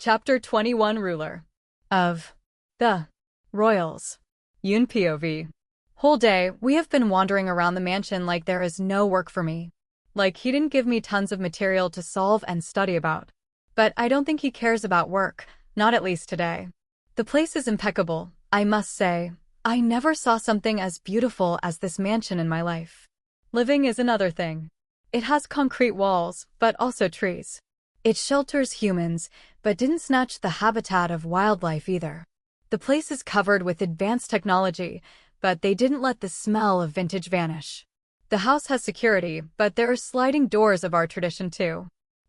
Chapter 21 Ruler of the Royals. Yoon POV. Whole day, we have been wandering around the mansion like there is no work for me. Like he didn't give me tons of material to solve and study about. But I don't think he cares about work, not at least today. The place is impeccable, I must say. I never saw something as beautiful as this mansion in my life. Living is another thing. It has concrete walls, but also trees. It shelters humans, but didn't snatch the habitat of wildlife either. The place is covered with advanced technology, but they didn't let the smell of vintage vanish. The house has security, but there are sliding doors of our tradition too.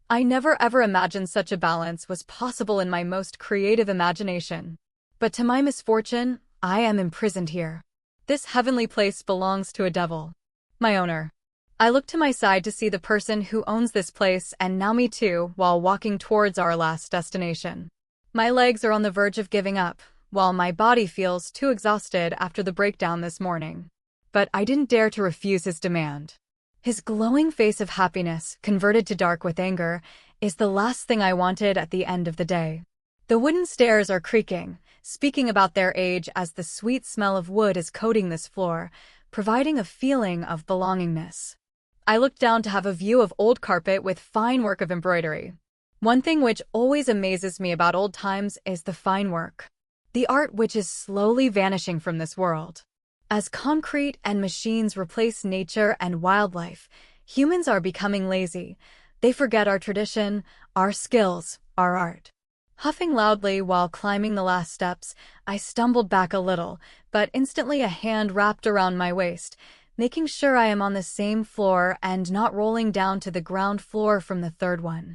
I never ever imagined such a balance was possible in my most creative imagination. But to my misfortune, I am imprisoned here. This heavenly place belongs to a devil. My owner. I look to my side to see the person who owns this place and now me too while walking towards our last destination. My legs are on the verge of giving up, while my body feels too exhausted after the breakdown this morning. But I didn't dare to refuse his demand. His glowing face of happiness, converted to dark with anger, is the last thing I wanted at the end of the day. The wooden stairs are creaking, speaking about their age as the sweet smell of wood is coating this floor, providing a feeling of belongingness. I look down to have a view of old carpet with fine work of embroidery. One thing which always amazes me about old times is the fine work. The art which is slowly vanishing from this world. As concrete and machines replace nature and wildlife, humans are becoming lazy. They forget our tradition, our skills, our art. Huffing loudly while climbing the last steps, I stumbled back a little, but instantly a hand wrapped around my waist, making sure I am on the same floor and not rolling down to the ground floor from the third one.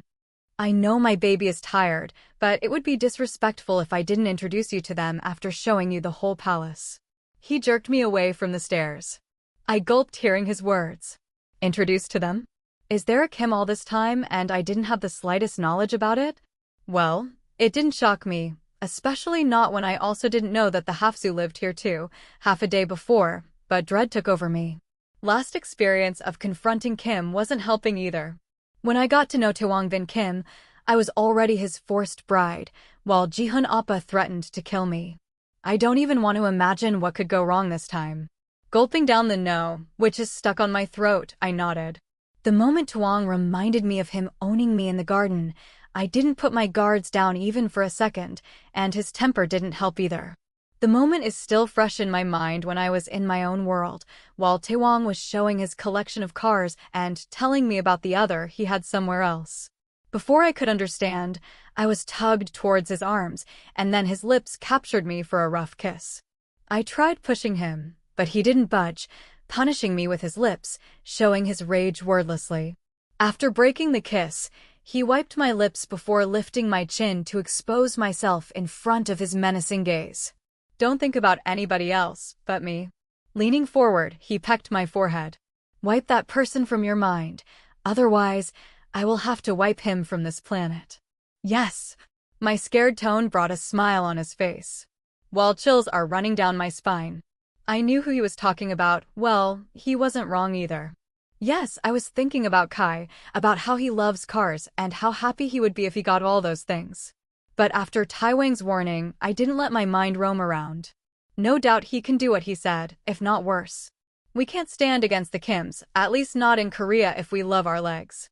I know my baby is tired, but it would be disrespectful if I didn't introduce you to them after showing you the whole palace. He jerked me away from the stairs. I gulped hearing his words. Introduced to them? Is there a Kim all this time and I didn't have the slightest knowledge about it? Well, it didn't shock me, especially not when I also didn't know that the Hafsu lived here too, half a day before, but dread took over me. Last experience of confronting Kim wasn't helping either. When I got to know Taewang Vin Kim, I was already his forced bride, while Jihoon Appa threatened to kill me. I don't even want to imagine what could go wrong this time. Gulping down the no, which is stuck on my throat, I nodded. The moment Taewang reminded me of him owning me in the garden, I didn't put my guards down even for a second, and his temper didn't help either. The moment is still fresh in my mind when I was in my own world, while Taewang was showing his collection of cars and telling me about the other he had somewhere else. Before I could understand, I was tugged towards his arms, and then his lips captured me for a rough kiss. I tried pushing him, but he didn't budge, punishing me with his lips, showing his rage wordlessly. After breaking the kiss, he wiped my lips before lifting my chin to expose myself in front of his menacing gaze. Don't think about anybody else but me. Leaning forward, he pecked my forehead. Wipe that person from your mind, otherwise I will have to wipe him from this planet. Yes. My scared tone brought a smile on his face. While chills are running down my spine. I knew who he was talking about. Well, he wasn't wrong either. Yes, I was thinking about Kai, about how he loves cars and how happy he would be if he got all those things. But after Taewang's warning, I didn't let my mind roam around. No doubt he can do what he said, if not worse. We can't stand against the Kims, at least not in Korea if we love our legs.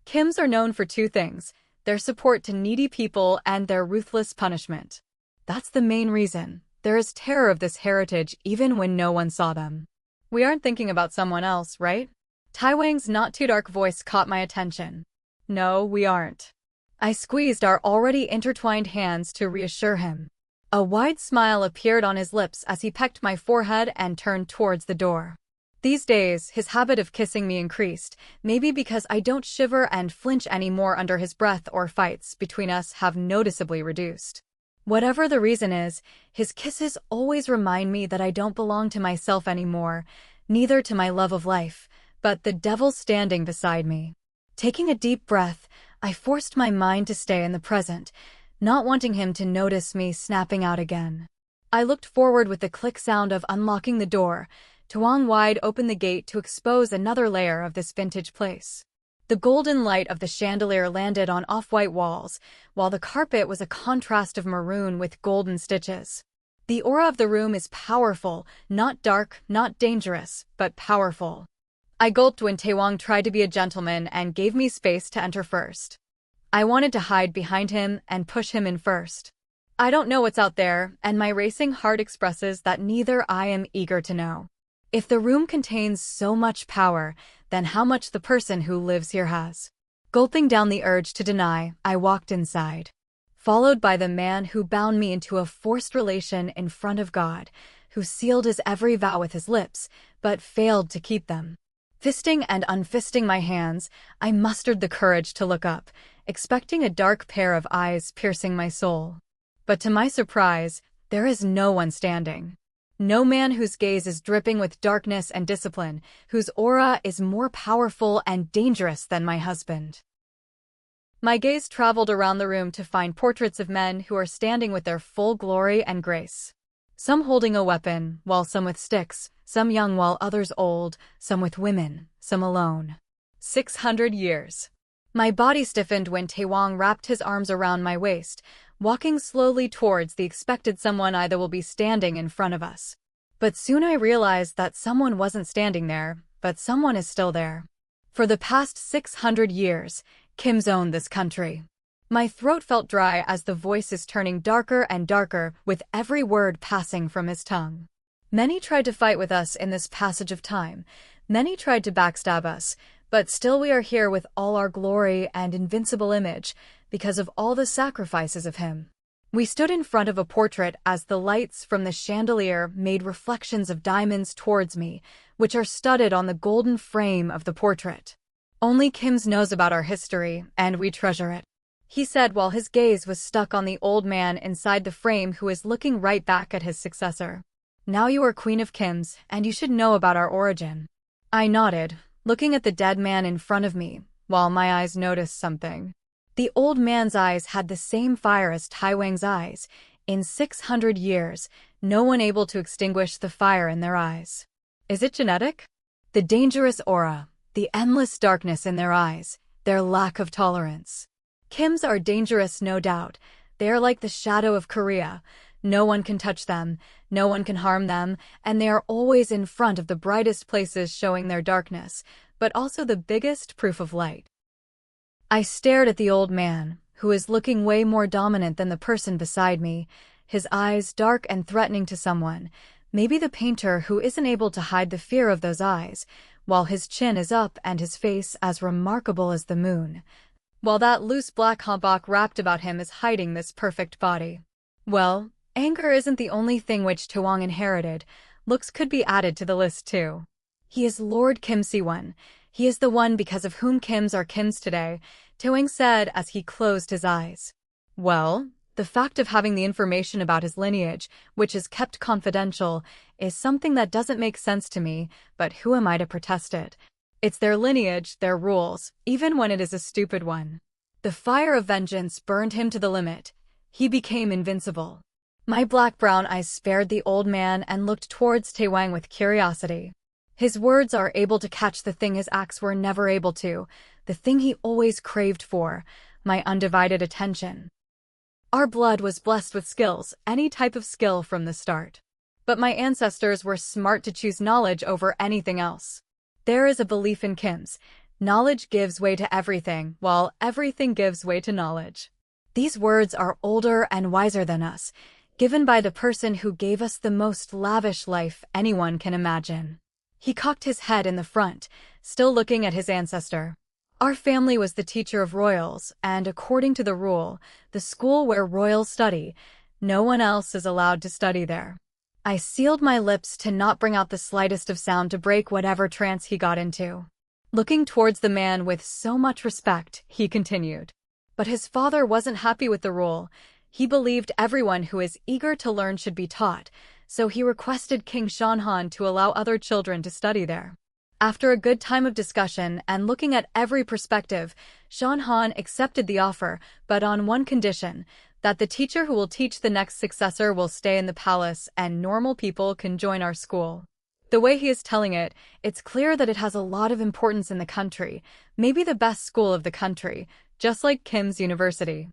Kims are known for two things, their support to needy people and their ruthless punishment. That's the main reason. There is terror of this heritage even when no one saw them. We aren't thinking about someone else, right? Taewang's not-too-dark voice caught my attention. No, we aren't. I squeezed our already intertwined hands to reassure him. A wide smile appeared on his lips as he pecked my forehead and turned towards the door. These days, his habit of kissing me increased, maybe because I don't shiver and flinch anymore under his breath or fights between us have noticeably reduced. Whatever the reason is, his kisses always remind me that I don't belong to myself anymore, neither to my love of life, but the devil standing beside me. Taking a deep breath, I forced my mind to stay in the present, not wanting him to notice me snapping out again. I looked forward with the click sound of unlocking the door. Taewang wide opened the gate to expose another layer of this vintage place. The golden light of the chandelier landed on off-white walls, while the carpet was a contrast of maroon with golden stitches. The aura of the room is powerful, not dark, not dangerous, but powerful. I gulped when Taewang tried to be a gentleman and gave me space to enter first. I wanted to hide behind him and push him in first. I don't know what's out there, and my racing heart expresses that neither I am eager to know. If the room contains so much power, then how much the person who lives here has. Gulping down the urge to deny, I walked inside, followed by the man who bound me into a forced relation in front of God, who sealed his every vow with his lips, but failed to keep them. Fisting and unfisting my hands, I mustered the courage to look up, expecting a dark pair of eyes piercing my soul. But to my surprise, there is no one standing. No man whose gaze is dripping with darkness and discipline, whose aura is more powerful and dangerous than my husband. My gaze traveled around the room to find portraits of men who are standing with their full glory and grace. Some holding a weapon, while some with sticks, some young while others old, some with women, some alone. 600 years. My body stiffened when Taewang wrapped his arms around my waist, walking slowly towards the expected someone either will be standing in front of us. But soon I realized that someone wasn't standing there, but someone is still there. For the past 600 years, Kim's owned this country. My throat felt dry as the voice is turning darker and darker with every word passing from his tongue. Many tried to fight with us in this passage of time. Many tried to backstab us, but still we are here with all our glory and invincible image, because of all the sacrifices of him. We stood in front of a portrait as the lights from the chandelier made reflections of diamonds towards me, which are studded on the golden frame of the portrait. Only Kim's knows about our history, and we treasure it, he said while his gaze was stuck on the old man inside the frame who is looking right back at his successor. Now you are Queen of Kim's, and you should know about our origin. I nodded, looking at the dead man in front of me, while my eyes noticed something. The old man's eyes had the same fire as Taewang's eyes. In 600 years, no one able to extinguish the fire in their eyes. Is it genetic? The dangerous aura, the endless darkness in their eyes, their lack of tolerance. Kim's are dangerous, no doubt. They are like the shadow of Korea. No one can touch them, no one can harm them, and they are always in front of the brightest places showing their darkness, but also the biggest proof of light. I stared at the old man, who is looking way more dominant than the person beside me, his eyes dark and threatening to someone, maybe the painter who isn't able to hide the fear of those eyes, while his chin is up and his face as remarkable as the moon, while that loose black hanbok wrapped about him is hiding this perfect body. Well, anger isn't the only thing which Taewang inherited. Looks could be added to the list too. He is Lord Kim Soo-eun. He is the one because of whom Kims are Kims today, Taewang said as he closed his eyes. Well, the fact of having the information about his lineage, which is kept confidential, is something that doesn't make sense to me, but who am I to protest it? It's their lineage, their rules, even when it is a stupid one. The fire of vengeance burned him to the limit. He became invincible. My black-brown eyes spared the old man and looked towards Taewang with curiosity. His words are able to catch the thing his acts were never able to, the thing he always craved for, my undivided attention. Our blood was blessed with skills, any type of skill from the start. But my ancestors were smart to choose knowledge over anything else. There is a belief in Kim's. Knowledge gives way to everything, while everything gives way to knowledge. These words are older and wiser than us, given by the person who gave us the most lavish life anyone can imagine. He cocked his head in the front, still looking at his ancestor. Our family was the teacher of royals, and according to the rule, the school where royals study, no one else is allowed to study there. I sealed my lips to not bring out the slightest of sound to break whatever trance he got into. Looking towards the man with so much respect, he continued. But his father wasn't happy with the rule. He believed everyone who is eager to learn should be taught, so he requested King Shanhan to allow other children to study there. After a good time of discussion and looking at every perspective, Shanhan accepted the offer, but on one condition, that the teacher who will teach the next successor will stay in the palace and normal people can join our school. The way he is telling it, it's clear that it has a lot of importance in the country, maybe the best school of the country, just like Kim's university.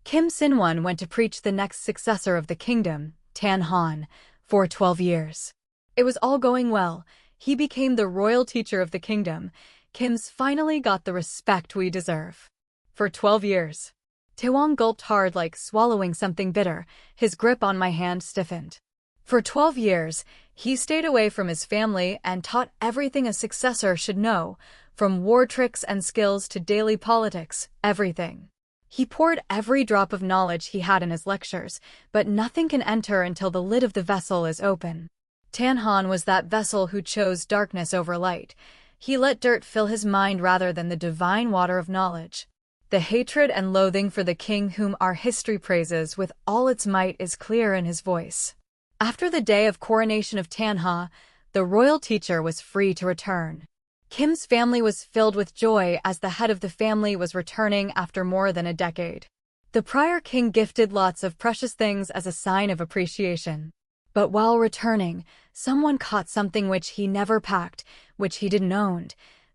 Kim Soo-eun went to preach the next successor of the kingdom, Da-eun, for 12 years. It was all going well. He became the royal teacher of the kingdom. Kim's finally got the respect we deserve. For 12 years. Taewang gulped hard like swallowing something bitter. His grip on my hand stiffened. For 12 years, he stayed away from his family and taught everything a successor should know, from war tricks and skills to daily politics, everything. He poured every drop of knowledge he had in his lectures, but nothing can enter until the lid of the vessel is open. Da-eun was that vessel who chose darkness over light. He let dirt fill his mind rather than the divine water of knowledge. The hatred and loathing for the king whom our history praises with all its might is clear in his voice. After the day of coronation of Da-eun, the royal teacher was free to return. Kim's family was filled with joy as the head of the family was returning after more than a decade. The prior king gifted lots of precious things as a sign of appreciation. But while returning, someone caught something which he never packed, which he didn't own,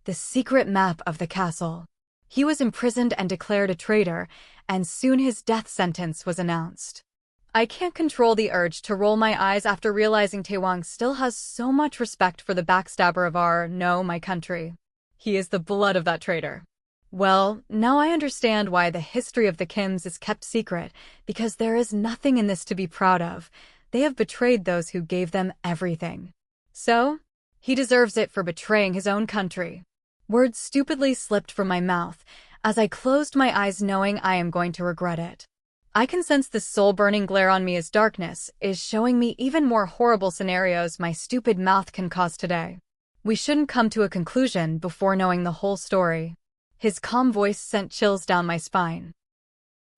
the secret map of the castle. He was imprisoned and declared a traitor, and soon his death sentence was announced. I can't control the urge to roll my eyes after realizing Taewang still has so much respect for the backstabber of my country. He is the blood of that traitor. Well, now I understand why the history of the Kims is kept secret, because there is nothing in this to be proud of. They have betrayed those who gave them everything. So, he deserves it for betraying his own country. Words stupidly slipped from my mouth as I closed my eyes knowing I am going to regret it. I can sense the soul-burning glare on me as darkness is showing me even more horrible scenarios my stupid mouth can cause today. We shouldn't come to a conclusion before knowing the whole story. His calm voice sent chills down my spine.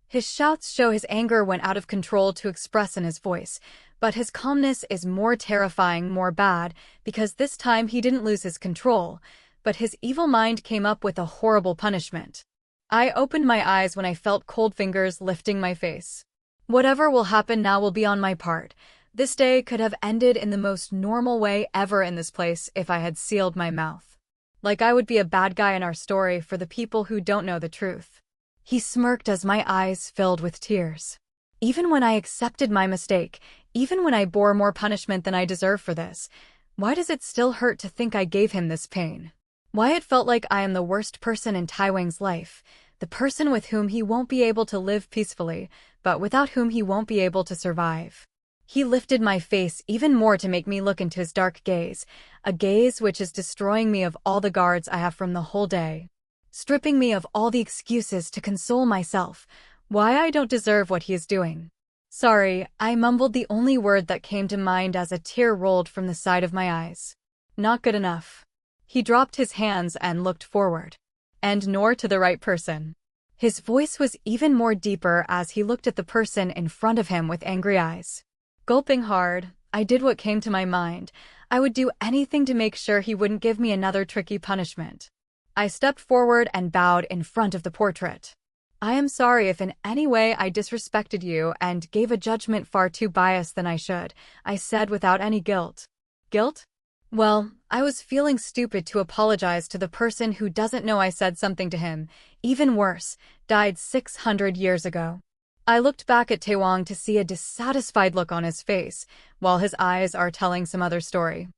His shouts show his anger went out of control to express in his voice, but his calmness is more terrifying, more bad, because this time he didn't lose his control, but his evil mind came up with a horrible punishment. I opened my eyes when I felt cold fingers lifting my face. Whatever will happen now will be on my part. This day could have ended in the most normal way ever in this place if I had sealed my mouth. Like I would be a bad guy in our story for the people who don't know the truth. He smirked as my eyes filled with tears. Even when I accepted my mistake, even when I bore more punishment than I deserve for this, why does it still hurt to think I gave him this pain? Why it felt like I am the worst person in Taewang's life, the person with whom he won't be able to live peacefully, but without whom he won't be able to survive. He lifted my face even more to make me look into his dark gaze, a gaze which is destroying me of all the guards I have from the whole day, stripping me of all the excuses to console myself, why I don't deserve what he is doing. Sorry, I mumbled the only word that came to mind as a tear rolled from the side of my eyes. Not good enough. He dropped his hands and looked forward. And nor to the right person. His voice was even more deeper as he looked at the person in front of him with angry eyes. Gulping hard, I did what came to my mind. I would do anything to make sure he wouldn't give me another tricky punishment. I stepped forward and bowed in front of the portrait. I am sorry if in any way I disrespected you and gave a judgment far too biased than I should, I said without any guilt. Guilt? Well, I was feeling stupid to apologize to the person who doesn't know I said something to him, even worse, died 600 years ago. I looked back at Taewang to see a dissatisfied look on his face, while his eyes are telling some other story.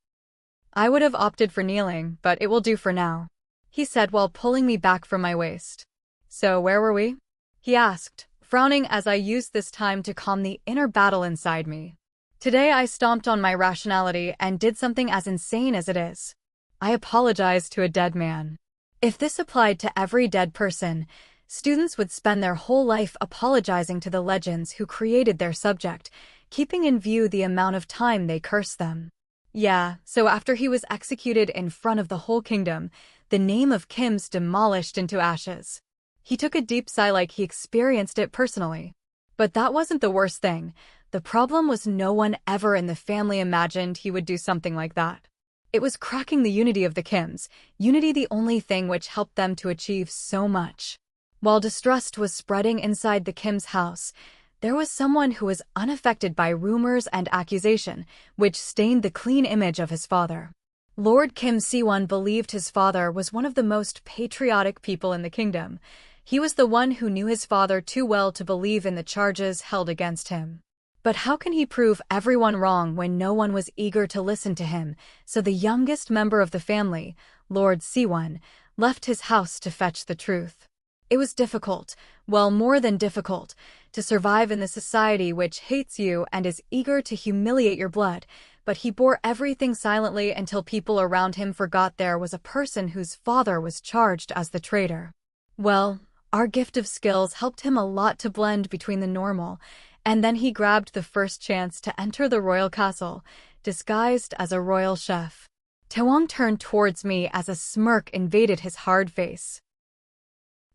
I would have opted for kneeling, but it will do for now, he said while pulling me back from my waist. So where were we? He asked, frowning as I used this time to calm the inner battle inside me. Today I stomped on my rationality and did something as insane as it is. I apologized to a dead man. If this applied to every dead person, students would spend their whole life apologizing to the legends who created their subject, keeping in view the amount of time they curse them. Yeah, so after he was executed in front of the whole kingdom, the name of Kim's demolished into ashes. He took a deep sigh like he experienced it personally. But that wasn't the worst thing. The problem was no one ever in the family imagined he would do something like that. It was cracking the unity of the Kims, unity the only thing which helped them to achieve so much. While distrust was spreading inside the Kims' house, There was someone who was unaffected by rumors and accusation, which stained the clean image of his father. Lord Kim Soo-eun believed his father was one of the most patriotic people in the kingdom. He was the one who knew his father too well to believe in the charges held against him. But how can he prove everyone wrong when no one was eager to listen to him? So the youngest member of the family, Lord Sooeun, left his house to fetch the truth. It was difficult, well, more than difficult, to survive in the society which hates you and is eager to humiliate your blood, but he bore everything silently until people around him forgot there was a person whose father was charged as the traitor. Well, our gift of skills helped him a lot to blend between the normal, and then he grabbed the first chance to enter the royal castle, disguised as a royal chef. Taewang turned towards me as a smirk invaded his hard face.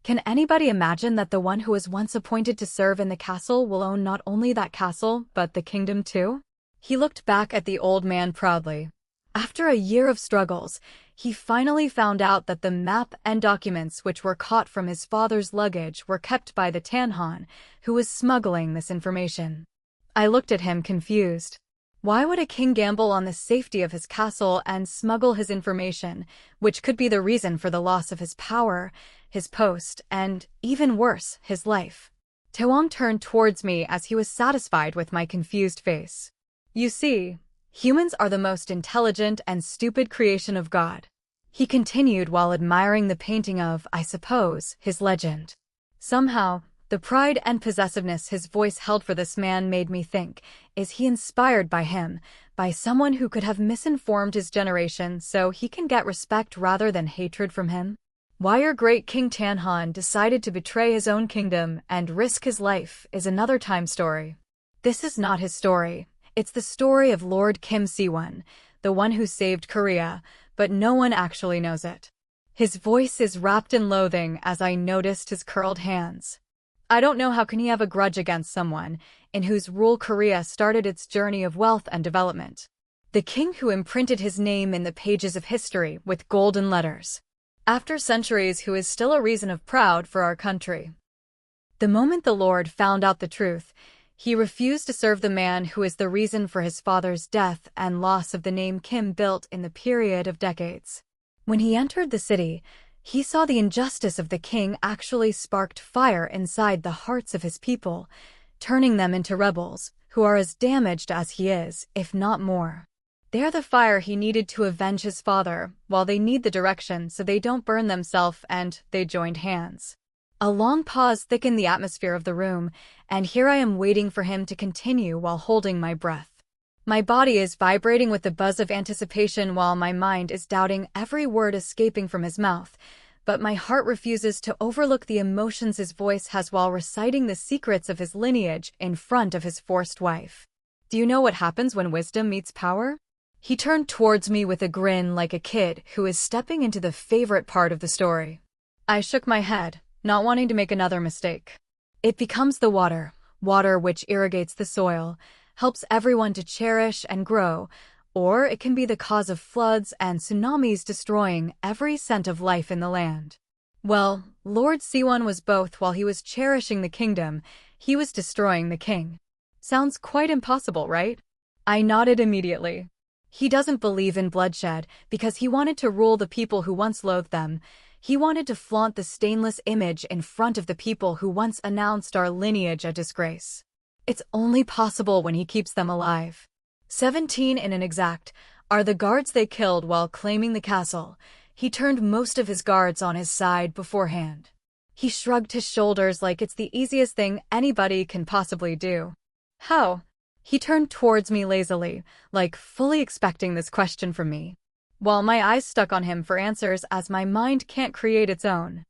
Can anybody imagine that the one who was once appointed to serve in the castle will own not only that castle, but the kingdom too? He looked back at the old man proudly. After a year of struggles, he finally found out that the map and documents which were caught from his father's luggage were kept by the Tanhan, who was smuggling this information. I looked at him confused. Why would a king gamble on the safety of his castle and smuggle his information, which could be the reason for the loss of his power, his post, and, even worse, his life? Taewang turned towards me as he was satisfied with my confused face. You see, humans are the most intelligent and stupid creation of God. He continued while admiring the painting of, I suppose, his legend. Somehow, the pride and possessiveness his voice held for this man made me think, is he inspired by him, by someone who could have misinformed his generation so he can get respect rather than hatred from him? Why your great King Tanhan decided to betray his own kingdom and risk his life is another time story. This is not his story. It's the story of Lord Kim Soo-eun, the one who saved Korea, but no one actually knows it. His voice is wrapped in loathing as I noticed his curled hands. I don't know how can he have a grudge against someone in whose rule Korea started its journey of wealth and development. The king who imprinted his name in the pages of history with golden letters. After centuries, who is still a reason of proud for our country. The moment the Lord found out the truth, he refused to serve the man who is the reason for his father's death and loss of the name Kim built in the period of decades. When he entered the city, he saw the injustice of the king actually sparked fire inside the hearts of his people, turning them into rebels, who are as damaged as he is, if not more. They're the fire he needed to avenge his father, while they need the direction so they don't burn themselves, and they joined hands. A long pause thickened the atmosphere of the room, and here I am waiting for him to continue while holding my breath. My body is vibrating with the buzz of anticipation while my mind is doubting every word escaping from his mouth, but my heart refuses to overlook the emotions his voice has while reciting the secrets of his lineage in front of his forced wife. Do you know what happens when wisdom meets power? He turned towards me with a grin like a kid who is stepping into the favorite part of the story. I shook my head, not wanting to make another mistake. It becomes the water which irrigates the soil, helps everyone to cherish and grow, or it can be the cause of floods and tsunamis destroying every cent of life in the land. Well, Lord Sooeun was both. While he was cherishing the kingdom, he was destroying the king. Sounds quite impossible, right? I nodded immediately. He doesn't believe in bloodshed because he wanted to rule the people who once loathed them. He wanted to flaunt the stainless image in front of the people who once announced our lineage a disgrace. It's only possible when he keeps them alive. 17 in an exact are the guards they killed while claiming the castle. He turned most of his guards on his side beforehand. He shrugged his shoulders like it's the easiest thing anybody can possibly do. How? He turned towards me lazily, like fully expecting this question from me, while my eyes stuck on him for answers as my mind can't create its own.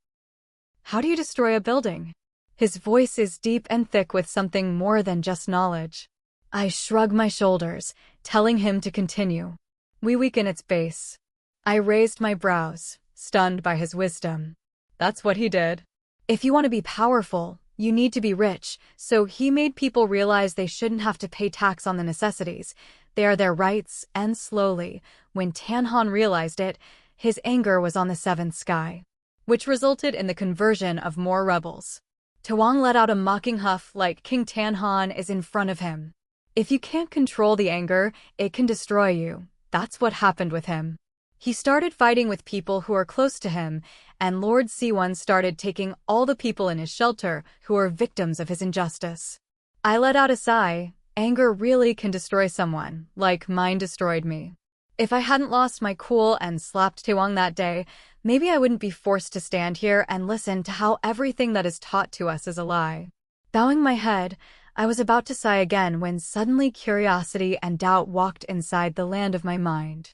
How do you destroy a building? His voice is deep and thick with something more than just knowledge. I shrug my shoulders, telling him to continue. We weaken its base. I raised my brows, stunned by his wisdom. That's what he did. If you want to be powerful, you need to be rich, so he made people realize they shouldn't have to pay tax on the necessities. They are their rights, and slowly, when Tanhan realized it, his anger was on the seventh sky, which resulted in the conversion of more rebels. Taewang let out a mocking huff like King Tanhan is in front of him. If you can't control the anger, it can destroy you. That's what happened with him. He started fighting with people who are close to him, and Lord Sooeun started taking all the people in his shelter who are victims of his injustice. I let out a sigh. Anger really can destroy someone, like mine destroyed me. If I hadn't lost my cool and slapped Taewang that day, maybe I wouldn't be forced to stand here and listen to how everything that is taught to us is a lie. Bowing my head, I was about to sigh again when suddenly curiosity and doubt walked inside the land of my mind.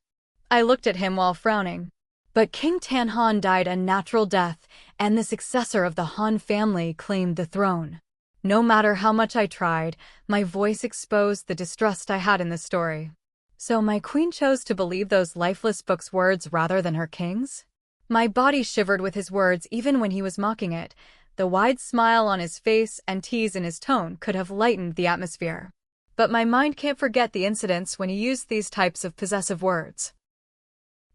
I looked at him while frowning. But King Tanhan died a natural death, and the successor of the Han family claimed the throne. No matter how much I tried, my voice exposed the distrust I had in the story. So my queen chose to believe those lifeless book's words rather than her king's? My body shivered with his words even when he was mocking it. The wide smile on his face and tease in his tone could have lightened the atmosphere. But my mind can't forget the incidents when he used these types of possessive words.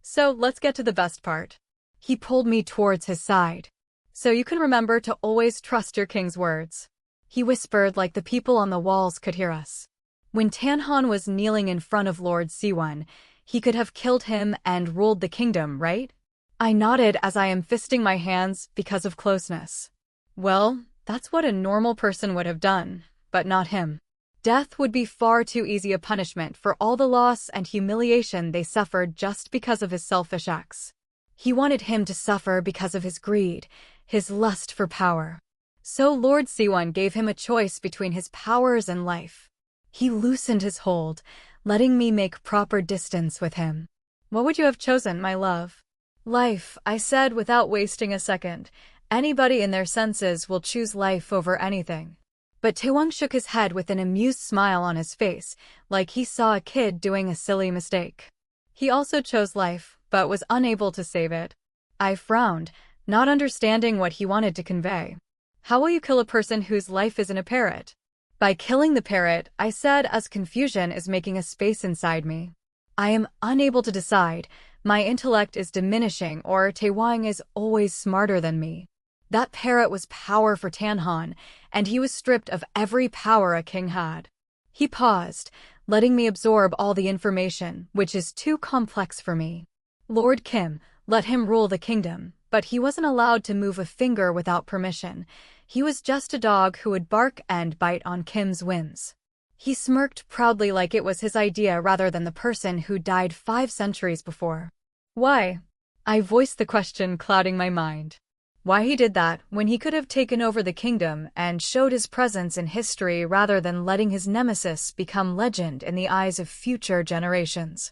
So let's get to the best part. He pulled me towards his side. So you can remember to always trust your king's words. He whispered like the people on the walls could hear us. When Tanhan was kneeling in front of Lord Sooeun, he could have killed him and ruled the kingdom, right? I nodded as I am fisting my hands because of closeness. Well, that's what a normal person would have done, but not him. Death would be far too easy a punishment for all the loss and humiliation they suffered just because of his selfish acts. He wanted him to suffer because of his greed, his lust for power. So Lord Sooeun gave him a choice between his powers and life. He loosened his hold, letting me make proper distance with him. What would you have chosen, my love? Life, I said without wasting a second. Anybody in their senses will choose life over anything. But Taewang shook his head with an amused smile on his face, like he saw a kid doing a silly mistake. He also chose life, but was unable to save it. I frowned, not understanding what he wanted to convey. How will you kill a person whose life isn't a parrot? By killing the parrot, I said as confusion is making a space inside me. I am unable to decide. My intellect is diminishing, or Taewang is always smarter than me. That parrot was power for Tanhan, and he was stripped of every power a king had. He paused, letting me absorb all the information, which is too complex for me. Lord Kim let him rule the kingdom, but he wasn't allowed to move a finger without permission. He was just a dog who would bark and bite on Kim's whims. He smirked proudly like it was his idea rather than the person who died 5 centuries before. Why? I voiced the question, clouding my mind. Why he did that when he could have taken over the kingdom and showed his presence in history rather than letting his nemesis become legend in the eyes of future generations.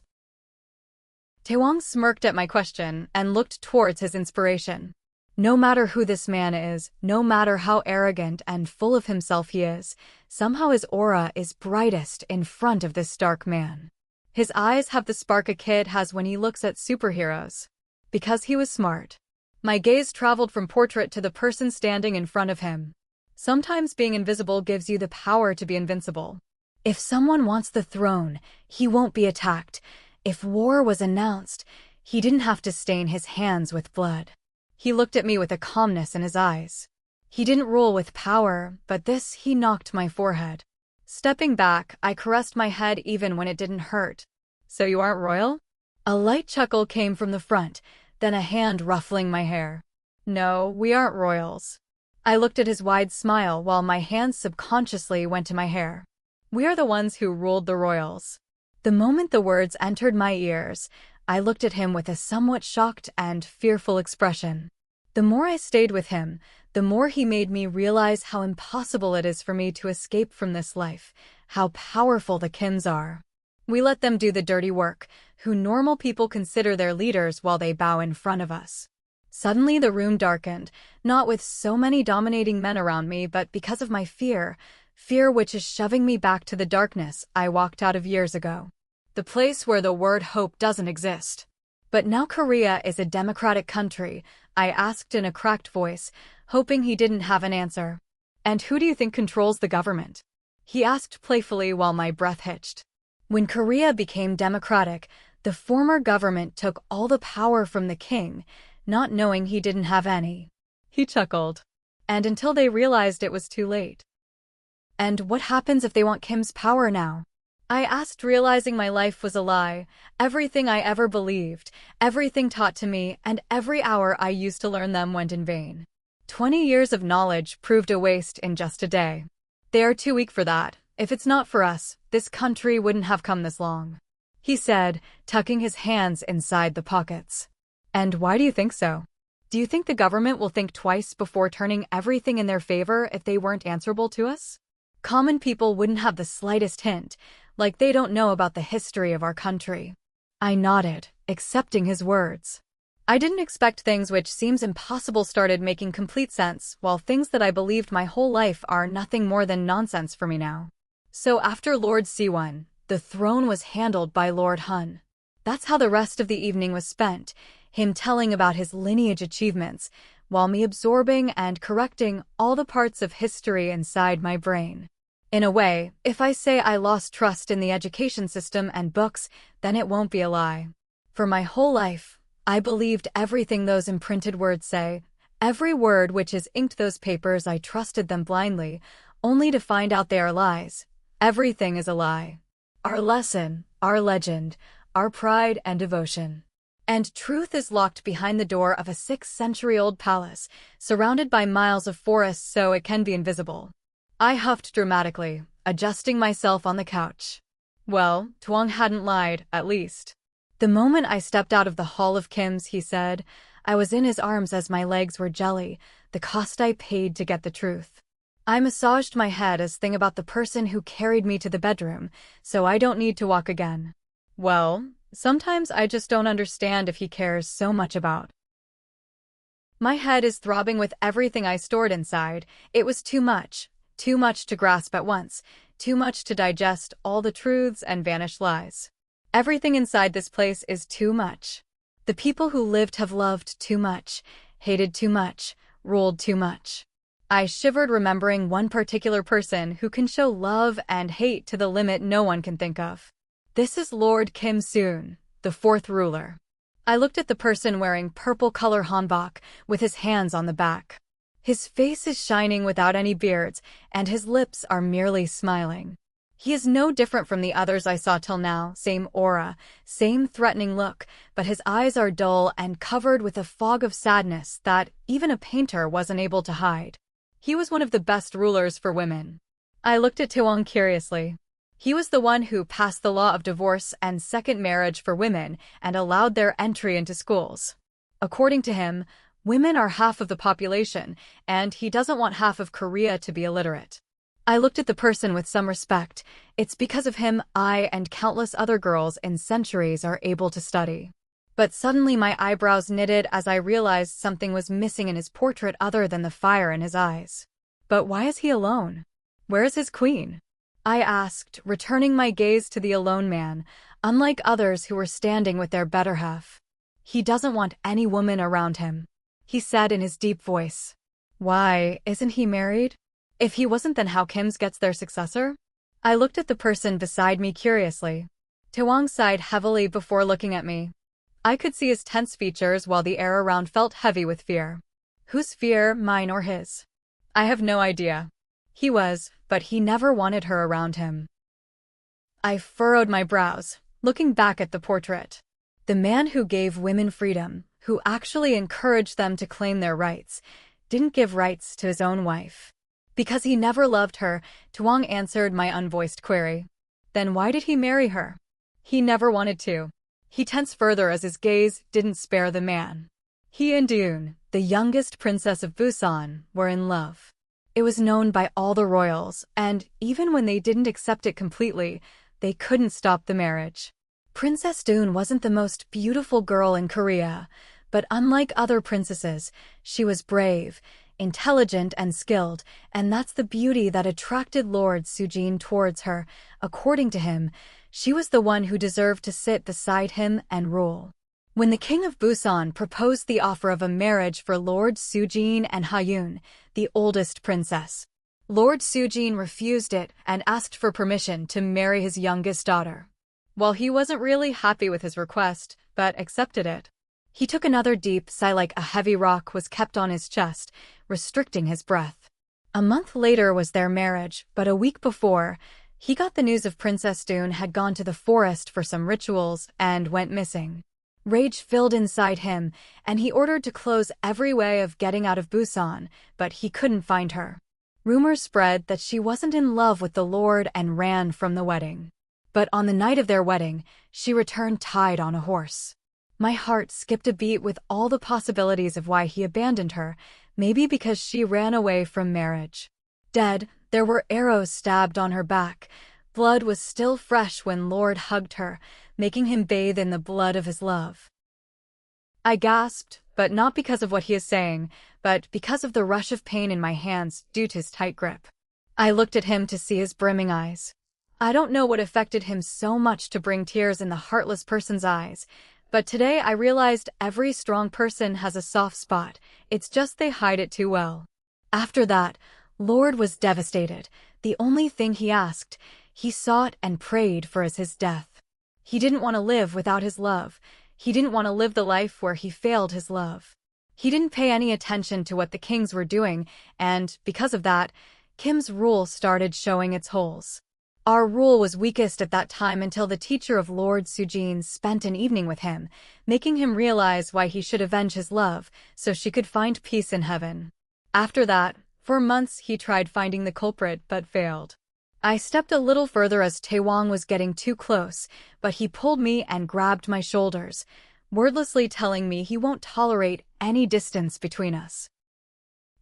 Taewang smirked at my question and looked towards his inspiration. No matter who this man is, no matter how arrogant and full of himself he is, somehow his aura is brightest in front of this dark man. His eyes have the spark a kid has when he looks at superheroes. Because he was smart. My gaze traveled from portrait to the person standing in front of him. Sometimes being invisible gives you the power to be invincible. If someone wants the throne, he won't be attacked. If war was announced, he didn't have to stain his hands with blood. He looked at me with a calmness in his eyes. He didn't rule with power, but this he knocked my forehead. Stepping back, I caressed my head even when it didn't hurt. So you aren't royal? A light chuckle came from the front, then a hand ruffling my hair. No, we aren't royals. I looked at his wide smile while my hands subconsciously went to my hair. We are the ones who ruled the royals. The moment the words entered my ears, I looked at him with a somewhat shocked and fearful expression. The more I stayed with him, the more he made me realize how impossible it is for me to escape from this life, how powerful the Kims are. We let them do the dirty work, who normal people consider their leaders while they bow in front of us. Suddenly the room darkened, not with so many dominating men around me, but because of my fear which is shoving me back to the darkness I walked out of years ago. The place where the word hope doesn't exist. But now Korea is a democratic country, I asked in a cracked voice, hoping he didn't have an answer. And who do you think controls the government? He asked playfully while my breath hitched. When Korea became democratic, the former government took all the power from the king, not knowing he didn't have any. He chuckled. And until they realized it was too late. And what happens if they want Kim's power now? I asked, realizing my life was a lie. Everything I ever believed, everything taught to me, and every hour I used to learn them went in vain. 20 years of knowledge proved a waste in just a day. They are too weak for that. If it's not for us, this country wouldn't have come this long, he said, tucking his hands inside the pockets. And why do you think so? Do you think the government will think twice before turning everything in their favor if they weren't answerable to us? Common people wouldn't have the slightest hint, like they don't know about the history of our country. I nodded, accepting his words. I didn't expect things which seems impossible started making complete sense, while things that I believed my whole life are nothing more than nonsense for me now. So after Lord Sooeun, the throne was handled by Lord Hyung. That's how the rest of the evening was spent, him telling about his lineage achievements, while me absorbing and correcting all the parts of history inside my brain. In a way, if I say I lost trust in the education system and books, then it won't be a lie. For my whole life, I believed everything those imprinted words say. Every word which is inked those papers, I trusted them blindly, only to find out they are lies. Everything is a lie. Our lesson, our legend, our pride and devotion. And truth is locked behind the door of a 6th-century-old palace, surrounded by miles of forest so it can be invisible. I huffed dramatically, adjusting myself on the couch. Well, Taewang hadn't lied, at least. The moment I stepped out of the Hall of Kim's, he said, I was in his arms as my legs were jelly, the cost I paid to get the truth. I massaged my head as think about the person who carried me to the bedroom, so I don't need to walk again. Well, sometimes I just don't understand if he cares so much about. My head is throbbing with everything I stored inside. It was too much to grasp at once, too much to digest all the truths and vanished lies. Everything inside this place is too much. The people who lived have loved too much, hated too much, ruled too much. I shivered, remembering one particular person who can show love and hate to the limit no one can think of. This is Lord Kim Soo-eun, the 4th ruler. I looked at the person wearing purple color hanbok, with his hands on the back. His face is shining without any beards, and his lips are merely smiling. He is no different from the others I saw till now, same aura, same threatening look, but his eyes are dull and covered with a fog of sadness that even a painter wasn't able to hide. He was one of the best rulers for women. I looked at Taewang curiously. He was the one who passed the law of divorce and second marriage for women and allowed their entry into schools. According to him, women are half of the population, and he doesn't want half of Korea to be illiterate. I looked at the person with some respect. It's because of him I and countless other girls in centuries are able to study. But suddenly my eyebrows knitted as I realized something was missing in his portrait other than the fire in his eyes. But why is he alone? Where is his queen? I asked, returning my gaze to the alone man, unlike others who were standing with their better half. He doesn't want any woman around him, he said in his deep voice. Why, isn't he married? If he wasn't, then how Kim's gets their successor? I looked at the person beside me curiously. Taewang sighed heavily before looking at me. I could see his tense features while the air around felt heavy with fear. Whose fear, mine or his? I have no idea. He was, but he never wanted her around him. I furrowed my brows, looking back at the portrait. The man who gave women freedom, who actually encouraged them to claim their rights, didn't give rights to his own wife. Because he never loved her, Taewang answered my unvoiced query. Then why did he marry her? He never wanted to. He tensed further as his gaze didn't spare the man. He and Da-eun, the youngest princess of Busan, were in love. It was known by all the royals, and even when they didn't accept it completely, they couldn't stop the marriage. Princess Da-eun wasn't the most beautiful girl in Korea, but unlike other princesses, she was brave, intelligent and skilled, and that's the beauty that attracted Lord Soo-eun towards her. According to him, she was the one who deserved to sit beside him and rule. When the king of Busan proposed the offer of a marriage for Lord Soo-eun and Hyung, the oldest princess, Lord Soo-eun refused it and asked for permission to marry his youngest daughter. While he wasn't really happy with his request, but accepted it. He took another deep sigh like a heavy rock was kept on his chest, restricting his breath. A month later was their marriage, but a week before, he got the news of Princess Da-eun had gone to the forest for some rituals and went missing. Rage filled inside him, and he ordered to close every way of getting out of Busan, but he couldn't find her. Rumors spread that she wasn't in love with the Lord and ran from the wedding. But on the night of their wedding, she returned tied on a horse. My heart skipped a beat with all the possibilities of why he abandoned her, maybe because she ran away from marriage. Dead, there were arrows stabbed on her back. Blood was still fresh when Lord hugged her, making him bathe in the blood of his love. I gasped, but not because of what he is saying, but because of the rush of pain in my hands due to his tight grip. I looked at him to see his brimming eyes. I don't know what affected him so much to bring tears in the heartless person's eyes, but today I realized every strong person has a soft spot, it's just they hide it too well. After that, Lord was devastated. The only thing he asked, he sought and prayed for is his death. He didn't want to live without his love. He didn't want to live the life where he failed his love. He didn't pay any attention to what the kings were doing, and, because of that, Kim's rule started showing its holes. Our rule was weakest at that time until the teacher of Lord Soo-eun spent an evening with him, making him realize why he should avenge his love, so she could find peace in heaven. After that, for months he tried finding the culprit but failed. I stepped a little further as Taewang was getting too close, but he pulled me and grabbed my shoulders, wordlessly telling me he won't tolerate any distance between us.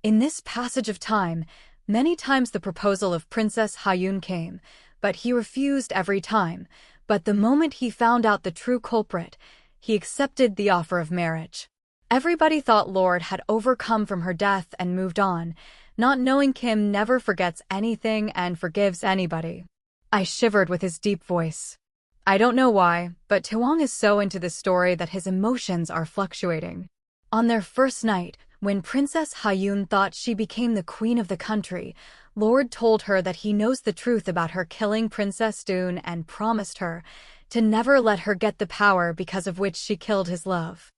In this passage of time, many times the proposal of Princess Hyung came, but he refused every time. But the moment he found out the true culprit, he accepted the offer of marriage. Everybody thought Lord had overcome from her death and moved on, not knowing Kim never forgets anything and forgives anybody. I shivered with his deep voice. I don't know why, but Taewang is so into this story that his emotions are fluctuating. On their first night, when Princess Hyun thought she became the queen of the country, Lord told her that he knows the truth about her killing Princess Da-eun and promised her to never let her get the power because of which she killed his love.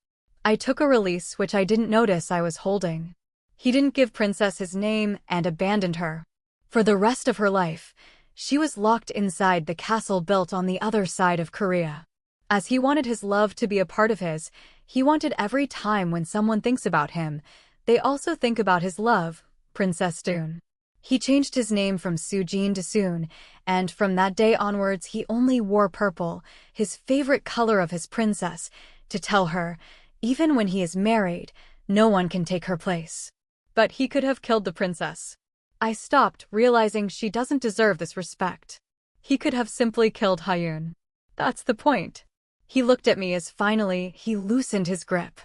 I took a release which I didn't notice I was holding. He didn't give Princess his name and abandoned her. For the rest of her life, she was locked inside the castle built on the other side of Korea. As he wanted his love to be a part of his, he wanted every time when someone thinks about him, they also think about his love, Princess Da-eun. He changed his name from Soo-eun to Sooeun, and from that day onwards he only wore purple, his favorite color of his princess, to tell her, even when he is married, no one can take her place. But he could have killed the princess. I stopped, realizing she doesn't deserve this respect. He could have simply killed Hyun. That's the point. He looked at me as finally he loosened his grip.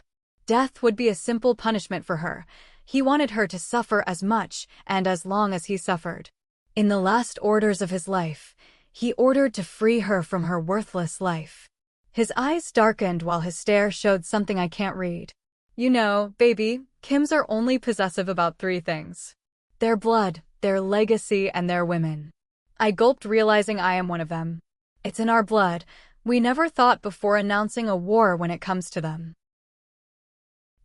Death would be a simple punishment for her. He wanted her to suffer as much and as long as he suffered. In the last orders of his life, he ordered to free her from her worthless life. His eyes darkened while his stare showed something I can't read. You know, baby, Kims are only possessive about 3 things. Their blood, their legacy, and their women. I gulped, realizing I am one of them. It's in our blood. We never thought before announcing a war when it comes to them.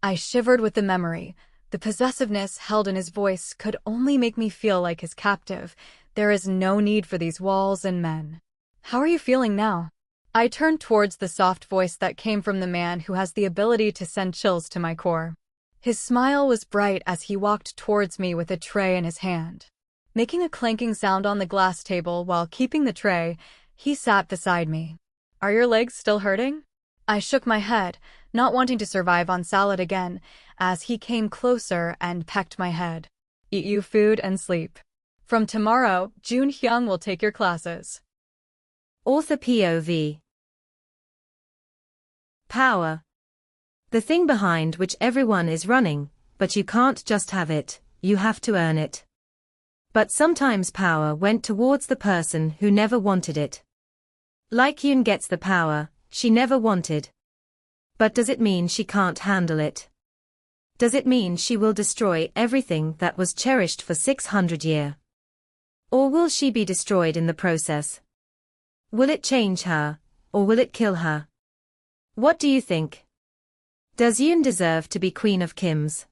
I shivered with the memory. The possessiveness held in his voice could only make me feel like his captive. There is no need for these walls and men. How are you feeling now? I turned towards the soft voice that came from the man who has the ability to send chills to my core. His smile was bright as he walked towards me with a tray in his hand. Making a clanking sound on the glass table while keeping the tray, he sat beside me. Are your legs still hurting? I shook my head, not wanting to survive on salad again, as he came closer and pecked my head. Eat you food and sleep. From tomorrow, Hyung will take your classes. Author POV. Power. The thing behind which everyone is running, but you can't just have it, you have to earn it. But sometimes power went towards the person who never wanted it. Like Yoon gets the power she never wanted. But does it mean she can't handle it? Does it mean she will destroy everything that was cherished for 600 years? Or will she be destroyed in the process? Will it change her, or will it kill her? What do you think? Does Yoon deserve to be Queen of Kims?